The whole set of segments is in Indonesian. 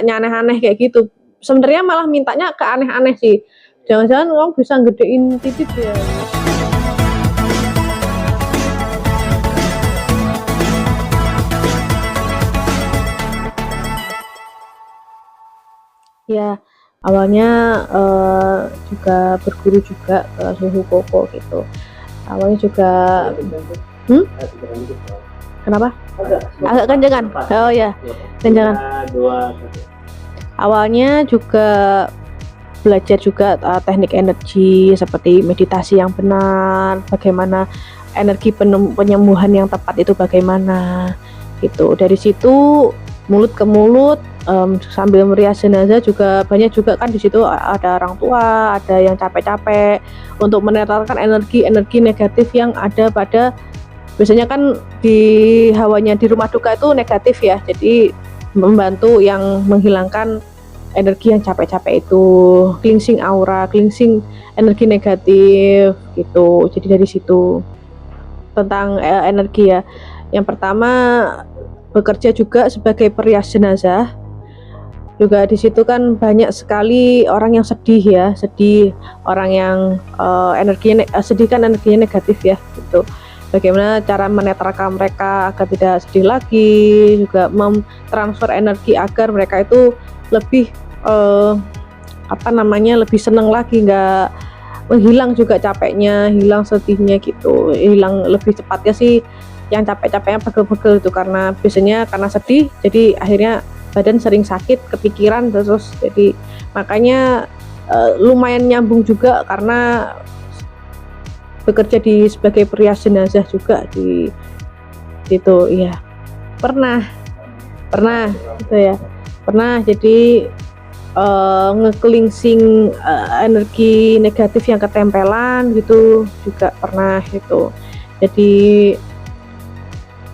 mintanya aneh-aneh kayak gitu. Sebenarnya malah mintanya ke aneh-aneh sih. Jangan-jangan kamu bisa gedein titik ya. Ya, awalnya juga berguru juga ke suhu koko gitu. Awalnya juga kenapa? Agak kencengan. Oh ya, kencengan. Awalnya juga belajar juga teknik energi seperti meditasi yang benar, bagaimana energi penyembuhan yang tepat itu bagaimana gitu. Dari situ mulut ke mulut sambil merias jenazah juga banyak juga kan di situ ada orang tua, ada yang capek-capek untuk menetralkan energi negatif yang ada pada biasanya kan di hawanya di rumah duka itu negatif ya. Jadi membantu yang menghilangkan energi yang capek-capek itu, cleansing aura, cleansing energi negatif gitu. Jadi dari situ tentang energi ya. Yang pertama bekerja juga sebagai perias jenazah. Juga di situ kan banyak sekali orang yang sedih ya, sedih, orang yang sedih kan energinya negatif ya gitu. Bagaimana cara menetralkan mereka agar tidak sedih lagi, juga mentransfer energi agar mereka itu lebih lebih seneng lagi, nggak menghilang juga capeknya, hilang sedihnya gitu, hilang lebih cepatnya sih yang capek-capeknya pegel-pegel itu karena biasanya karena sedih jadi akhirnya badan sering sakit, kepikiran terus jadi makanya lumayan nyambung juga karena bekerja sebagai perias jenazah juga di situ. Iya, pernah gitu ya, pernah jadi nge-cleansing energi negatif yang ketempelan gitu juga pernah gitu. Jadi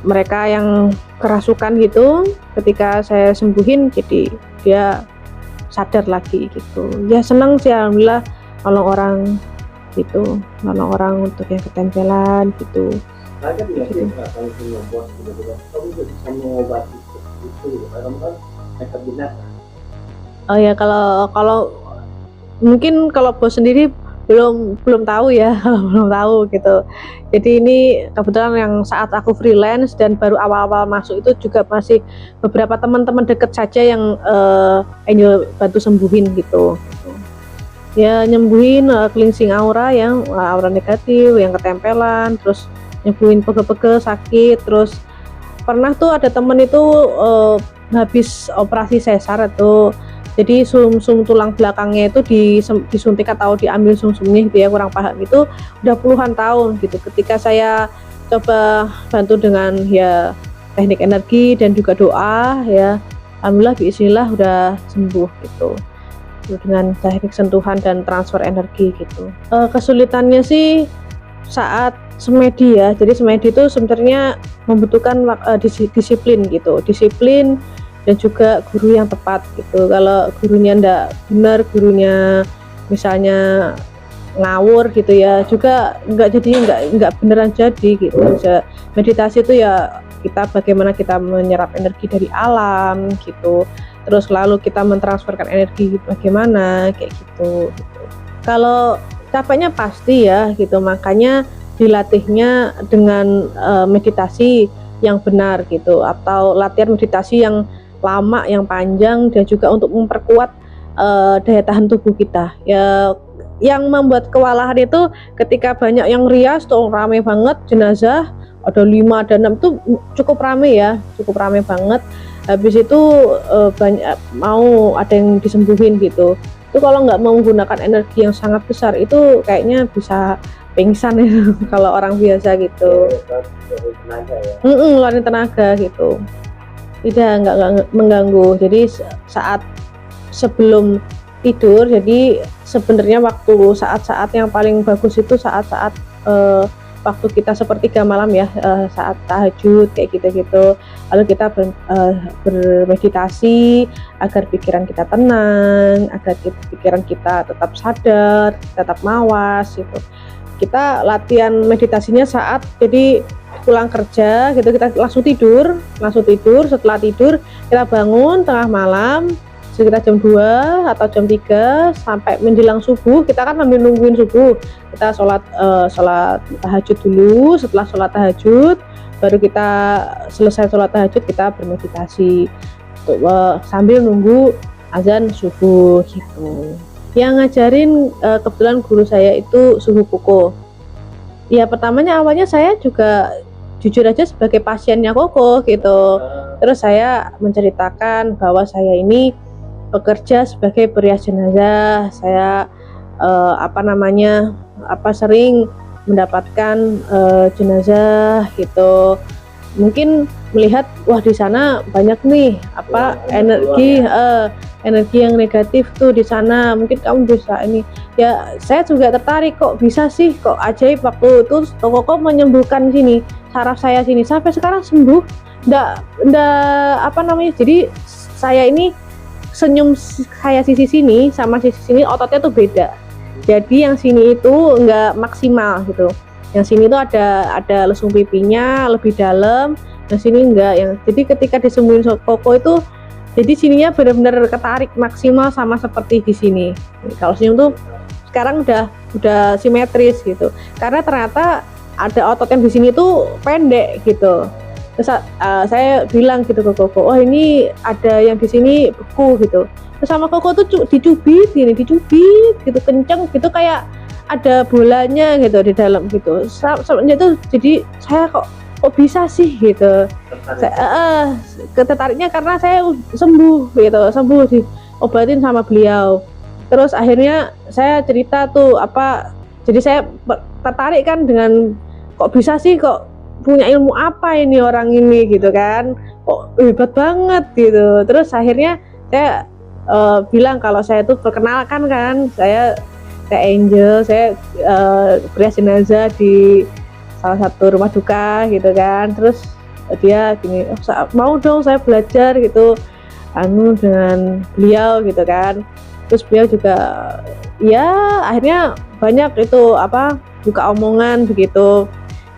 mereka yang kerasukan gitu ketika saya sembuhin jadi dia sadar lagi gitu. Ya seneng sih alhamdulillah nolong orang gitu, nolong orang untuk yang ketempelan gitu. Oh ya, kalau mungkin kalau bos sendiri belum tahu ya belum tahu gitu. Jadi ini kebetulan yang saat aku freelance dan baru awal-awal masuk itu juga masih beberapa teman-teman deket saja yang Angel bantu sembuhin gitu. Ya nyembuhin cleansing aura yang aura negatif yang ketempelan, terus nyembuhin pegel-pegel sakit. Terus pernah tuh ada temen itu habis operasi sesar itu, jadi sum-sum tulang belakangnya itu disuntik atau diambil sum-sumnya gitu ya, kurang paham, itu udah puluhan tahun gitu. Ketika saya coba bantu dengan ya teknik energi dan juga doa ya, alhamdulillah bismillah udah sembuh gitu dengan teknik sentuhan dan transfer energi gitu. Kesulitannya sih saat semedi ya, jadi semedi itu sebenarnya membutuhkan disiplin gitu, disiplin dan juga guru yang tepat gitu. Kalau gurunya ndak benar, gurunya misalnya ngawur gitu ya, juga nggak beneran jadi gitu. Meditasi itu ya kita bagaimana kita menyerap energi dari alam gitu, terus lalu kita mentransferkan energi bagaimana kayak gitu. Kalau capeknya pasti ya gitu, makanya dilatihnya dengan meditasi yang benar gitu, atau latihan meditasi yang lama, yang panjang, dan juga untuk memperkuat daya tahan tubuh kita ya. Yang membuat kewalahan itu ketika banyak yang rias tuh rame banget, jenazah ada 5 ada 6 itu cukup rame ya, cukup rame banget. Habis itu banyak mau ada yang disembuhin gitu. Itu kalau nggak menggunakan energi yang sangat besar itu kayaknya bisa pingsan ya kalau orang biasa gitu. Ngeluarin tenaga gitu. Tidak, nggak mengganggu. Jadi saat sebelum tidur, jadi sebenarnya waktu saat-saat yang paling bagus itu saat-saat waktu kita sepertiga malam ya, saat tahajud kayak gitu-gitu. Lalu kita bermeditasi agar pikiran kita tenang, agar pikiran kita tetap sadar, tetap mawas gitu. Kita latihan meditasinya saat jadi pulang kerja gitu, kita langsung tidur. Setelah tidur kita bangun tengah malam, sekitar jam 2 atau jam 3 sampai menjelang subuh. Kita kan sambil nungguin subuh, kita sholat tahajud dulu. Setelah sholat tahajud baru kita selesai sholat tahajud, kita bermeditasi sambil nunggu azan subuh gitu. Yang ngajarin kebetulan guru saya itu Suhu Koko. Ya pertamanya awalnya saya juga jujur aja sebagai pasiennya Koko gitu. Terus saya menceritakan bahwa saya ini bekerja sebagai perias jenazah. Saya sering mendapatkan jenazah gitu. Mungkin melihat wah di sana banyak nih energi yang negatif tuh di sana, mungkin kamu bisa ini. Ya saya juga tertarik, kok bisa sih, kok ajaib waktu itu Koko menyembuhkan sini saraf saya sini sampai sekarang sembuh. Jadi saya ini senyum saya sisi sini sama sisi sini ototnya tuh beda. Jadi yang sini itu enggak maksimal gitu. Yang sini tuh ada lesung pipinya lebih dalam, yang sini enggak. Jadi ketika disembuhin Koko itu, jadi sininya benar-benar ketarik maksimal sama seperti di sini. Kalau senyum tuh sekarang udah simetris gitu. Karena ternyata ada otot yang di sini tuh pendek gitu. Terus saya bilang gitu ke Koko, oh ini ada yang di sini beku gitu. Terus sama Koko tuh dicubit gitu kenceng gitu, kayak ada bolanya gitu di dalam gitu. Jadi saya kok bisa sih gitu. Ketertariknya karena saya sembuh diobatin sama beliau. Terus akhirnya saya cerita tuh jadi saya tertarik kan dengan kok bisa sih, kok punya ilmu apa ini orang ini gitu kan, kok hebat banget gitu. Terus akhirnya saya bilang kalau saya tuh perkenalkan kan, saya Angel, saya perias jenazah di salah satu rumah duka gitu kan. Terus dia gini, mau dong saya belajar gitu dengan beliau gitu kan. Terus beliau juga ya akhirnya banyak itu buka omongan begitu,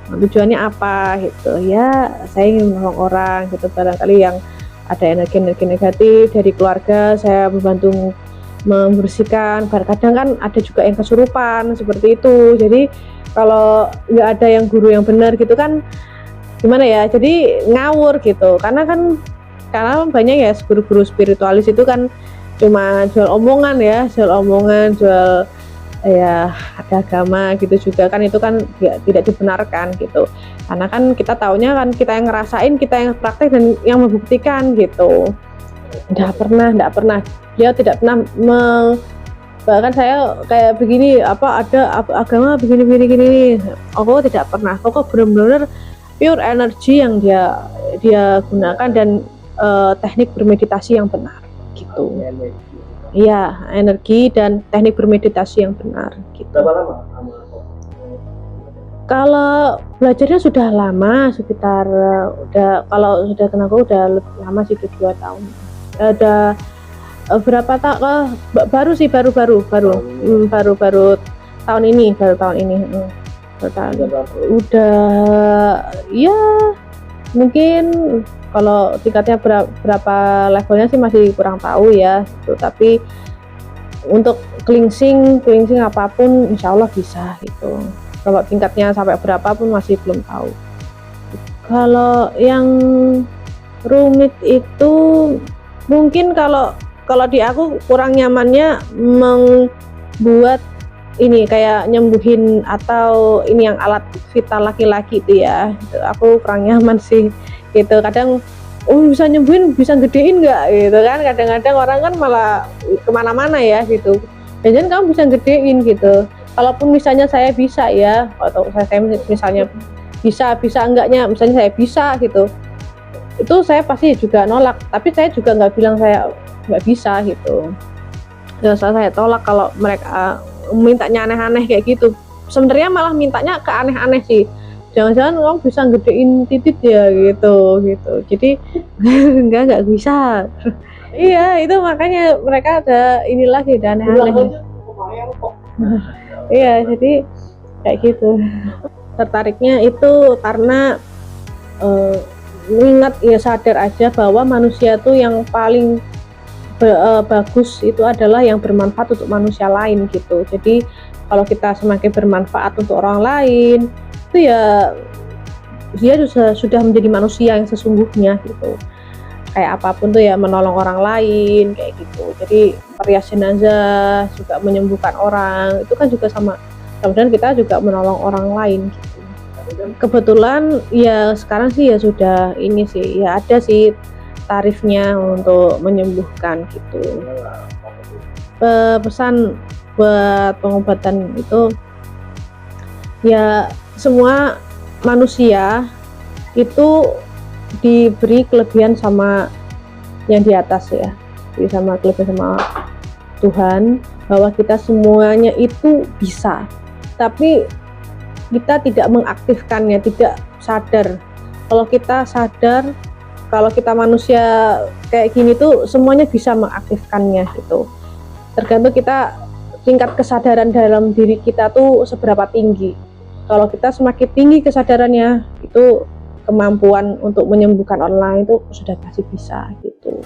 tujuannya apa gitu ya, saya ingin menolong orang gitu, barangkali yang ada energi negatif dari keluarga saya membantu membersihkan. Kadang kan ada juga yang kesurupan seperti itu. Jadi kalau nggak ada yang guru yang benar gitu kan gimana ya, jadi ngawur gitu. Karena banyak ya guru-guru spiritualis itu kan cuma jual omongan, jual ya ada agama gitu juga kan, itu kan tidak dibenarkan gitu. Karena kan kita taunya kan kita yang ngerasain, kita yang praktek dan yang membuktikan gitu. Nggak pernah dia tidak pernah bahkan saya kayak begini ada agama begini. Koko tidak pernah. Koko benar-benar pure energi yang dia gunakan dan teknik bermeditasi yang benar gitu. Iya, energi dan teknik bermeditasi yang benar gitu. Berapa lama? Kalau belajarnya sudah lama, sekitar kalau sudah kenal Koko udah lebih lama sih, 2 tahun. Ada berapa tahun baru tahun ini udah ya mungkin kalau tingkatnya berapa levelnya sih masih kurang tahu ya gitu. Tapi untuk cleansing apapun insya Allah bisa gitu. Kalau tingkatnya sampai berapa pun masih belum tahu. Kalau yang rumit itu mungkin kalau di aku kurang nyamannya membuat ini kayak nyembuhin atau ini yang alat vital laki-laki itu ya, gitu. Aku kurang nyaman sih gitu. Kadang bisa nyembuhin, bisa gedein nggak gitu kan. Kadang-kadang orang kan malah kemana-mana ya gitu, dan kamu bisa gedein gitu. Kalaupun misalnya saya bisa ya, atau saya misalnya bisa enggaknya misalnya saya bisa gitu, itu saya pasti juga nolak. Tapi saya juga nggak bilang saya nggak bisa gitu. Ya saya tolak kalau mereka mintanya aneh-aneh kayak gitu. Sebenarnya malah mintanya ke aneh-aneh sih. Jangan-jangan kamu bisa gedein titik ya gitu. Jadi nggak bisa. Iya, itu makanya mereka ada ini lagi, ada aneh-aneh. Iya, jadi kayak gitu. Tertariknya itu karena ingat ya, sadar aja bahwa manusia tuh yang paling bagus itu adalah yang bermanfaat untuk manusia lain gitu. Jadi kalau kita semakin bermanfaat untuk orang lain, itu ya dia sudah menjadi manusia yang sesungguhnya gitu. Kayak apapun tuh ya menolong orang lain kayak gitu. Jadi merias jenazah, juga menyembuhkan orang, itu kan juga sama. Kemudian kita juga menolong orang lain gitu. Kebetulan ya sekarang sih ya sudah ini sih ya ada sih tarifnya untuk menyembuhkan gitu. Pesan buat pengobatan itu ya semua manusia itu diberi kelebihan sama yang di atas ya, jadi sama kelebihan sama Tuhan, bahwa kita semuanya itu bisa, tapi kita tidak mengaktifkannya, tidak sadar. Kalau kita sadar kalau kita manusia kayak gini tuh semuanya bisa mengaktifkannya gitu, tergantung kita tingkat kesadaran dalam diri kita tuh seberapa tinggi. Kalau kita semakin tinggi kesadarannya, itu kemampuan untuk menyembuhkan orang lain itu sudah pasti bisa gitu.